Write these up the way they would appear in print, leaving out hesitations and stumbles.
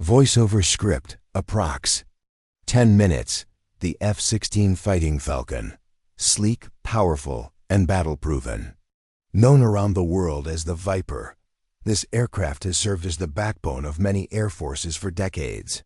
Voiceover script, approx. 10 minutes. The F-16 Fighting Falcon. Sleek, powerful, and battle-proven. Known around the world as the Viper, this aircraft has served as the backbone of many air forces for decades.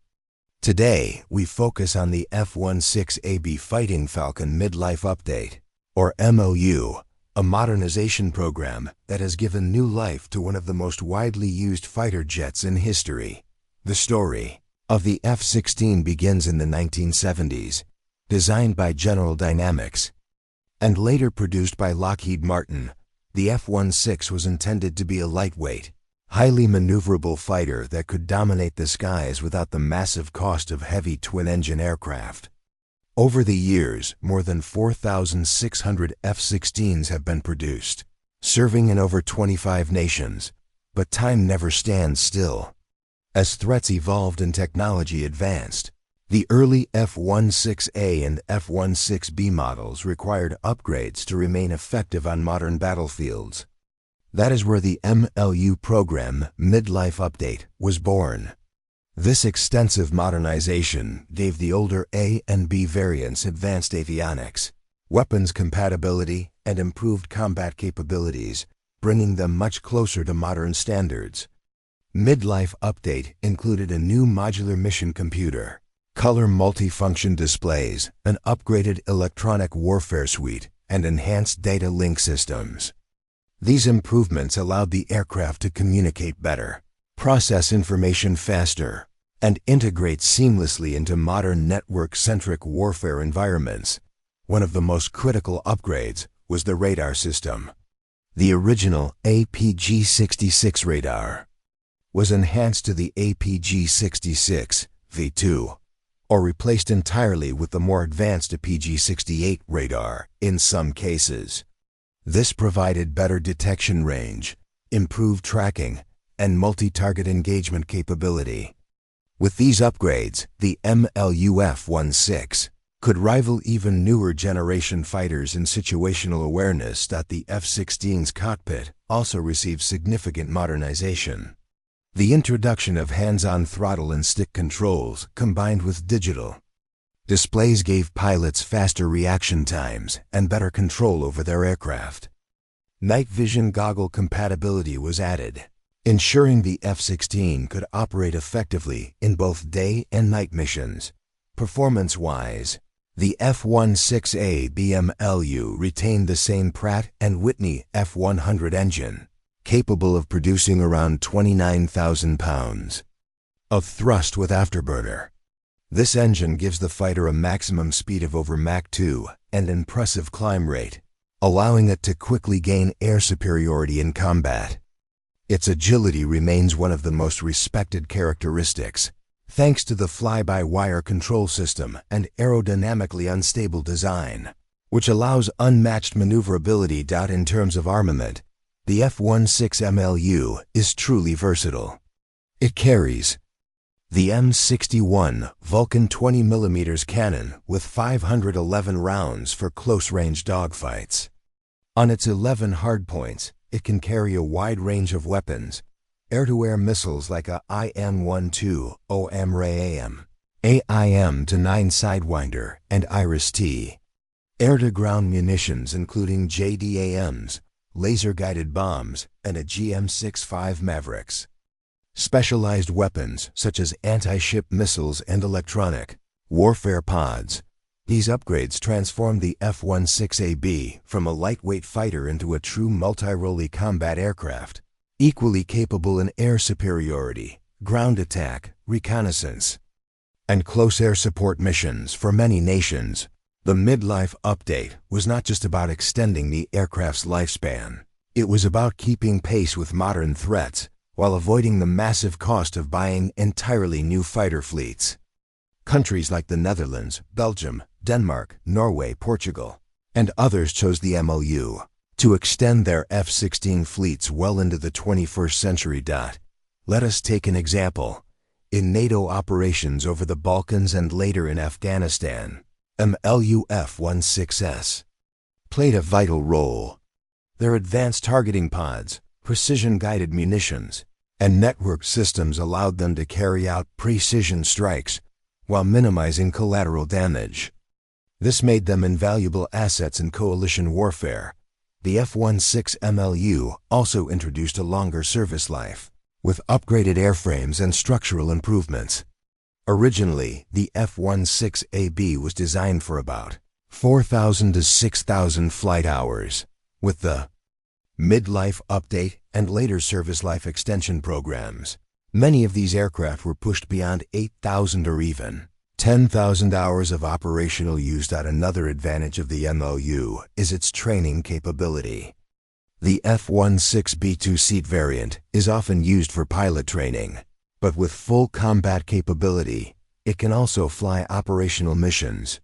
Today, we focus on the F-16AB Fighting Falcon Midlife Update, or MLU, a modernization program that has given new life to one of the most widely used fighter jets in history. The story of the F-16 begins in the 1970s, designed by General Dynamics, and later produced by Lockheed Martin. The F-16 was intended to be a lightweight, highly maneuverable fighter that could dominate the skies without the massive cost of heavy twin-engine aircraft. Over the years, more than 4,600 F-16s have been produced, serving in over 25 nations, but time never stands still. As threats evolved and technology advanced, the early F-16A and F-16B models required upgrades to remain effective on modern battlefields. That is where the MLU program, Midlife Update, was born. This extensive modernization gave the older A and B variants advanced avionics, weapons compatibility, and improved combat capabilities, bringing them much closer to modern standards. Midlife Update included a new modular mission computer, color multifunction displays, an upgraded electronic warfare suite, and enhanced data link systems. These improvements allowed the aircraft to communicate better, process information faster, and integrate seamlessly into modern network-centric warfare environments. One of the most critical upgrades was the radar system. The original APG-66 radar was enhanced to the APG-66 V2, or replaced entirely with the more advanced APG-68 radar in some cases. This provided better detection range, improved tracking, and multi-target engagement capability. With these upgrades, the MLU F-16 could rival even newer generation fighters in situational awareness. The F-16's cockpit also received significant modernization. The introduction of hands-on throttle and stick controls combined with digital displays gave pilots faster reaction times and better control over their aircraft. Night vision goggle compatibility was added, ensuring the F-16 could operate effectively in both day and night missions. Performance-wise, the F-16A BMLU retained the same Pratt & Whitney F-100 engine, capable of producing around 29,000 pounds of thrust with afterburner. This engine gives the fighter a maximum speed of over Mach 2 and impressive climb rate, allowing it to quickly gain air superiority in combat. Its agility remains one of the most respected characteristics, thanks to the fly-by-wire control system and aerodynamically unstable design, which allows unmatched maneuverability. In terms of armament, the F-16 MLU is truly versatile. It carries the M61 Vulcan 20mm cannon with 511 rounds for close-range dogfights. On its 11 hardpoints, it can carry a wide range of weapons, air-to-air missiles like a IM-12 OMRAAM, AIM-9 Sidewinder, and Iris-T, air-to-ground munitions including JDAMs, laser-guided bombs, and a GM-65 Mavericks. Specialized weapons such as anti-ship missiles and electronic warfare pods. These upgrades transformed the F-16AB from a lightweight fighter into a true multirole combat aircraft, equally capable in air superiority, ground attack, reconnaissance, and close air support missions for many nations. The midlife update was not just about extending the aircraft's lifespan. It was about keeping pace with modern threats while avoiding the massive cost of buying entirely new fighter fleets. Countries like the Netherlands, Belgium, Denmark, Norway, Portugal, and others chose the MLU to extend their F-16 fleets well into the 21st century. Let us take an example. In NATO operations over the Balkans and later in Afghanistan, MLU F-16S played a vital role. Their advanced targeting pods, precision-guided munitions, and network systems allowed them to carry out precision strikes while minimizing collateral damage. This made them invaluable assets in coalition warfare. The F-16 MLU also introduced a longer service life, with upgraded airframes and structural improvements. Originally, the F-16AB was designed for about 4,000 to 6,000 flight hours. With the mid-life update and later service life extension programs, many of these aircraft were pushed beyond 8,000 or even 10,000 hours of operational use. Another advantage of the MLU is its training capability. The F-16B2 seat variant is often used for pilot training, but with full combat capability, it can also fly operational missions.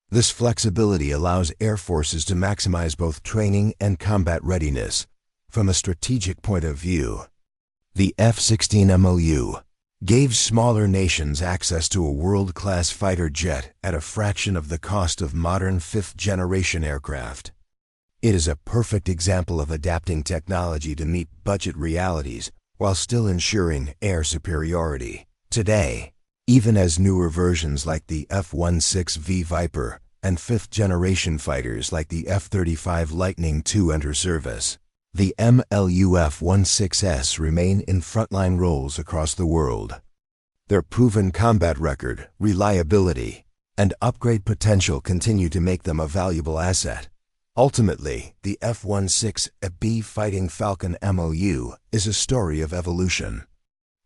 This flexibility allows air forces to maximize both training and combat readiness. From a strategic point of view, the F-16 MLU gave smaller nations access to a world-class fighter jet at a fraction of the cost of modern fifth-generation aircraft. It is a perfect example of adapting technology to meet budget realities while still ensuring air superiority. Today, even as newer versions like the F-16V Viper and fifth-generation fighters like the F-35 Lightning II enter service, the MLU F-16S remain in frontline roles across the world. Their proven combat record, reliability, and upgrade potential continue to make them a valuable asset. Ultimately, the F-16B Fighting Falcon MLU is a story of evolution.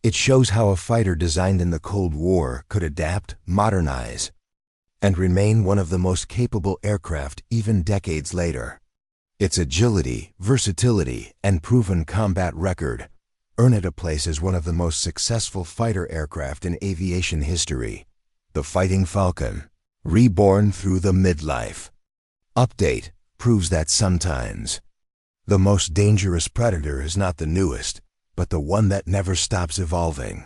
It shows how a fighter designed in the Cold War could adapt, modernize, and remain one of the most capable aircraft even decades later. Its agility, versatility, and proven combat record earn it a place as one of the most successful fighter aircraft in aviation history. The Fighting Falcon, reborn through the midlife update, proves that sometimes the most dangerous predator is not the newest, but the one that never stops evolving.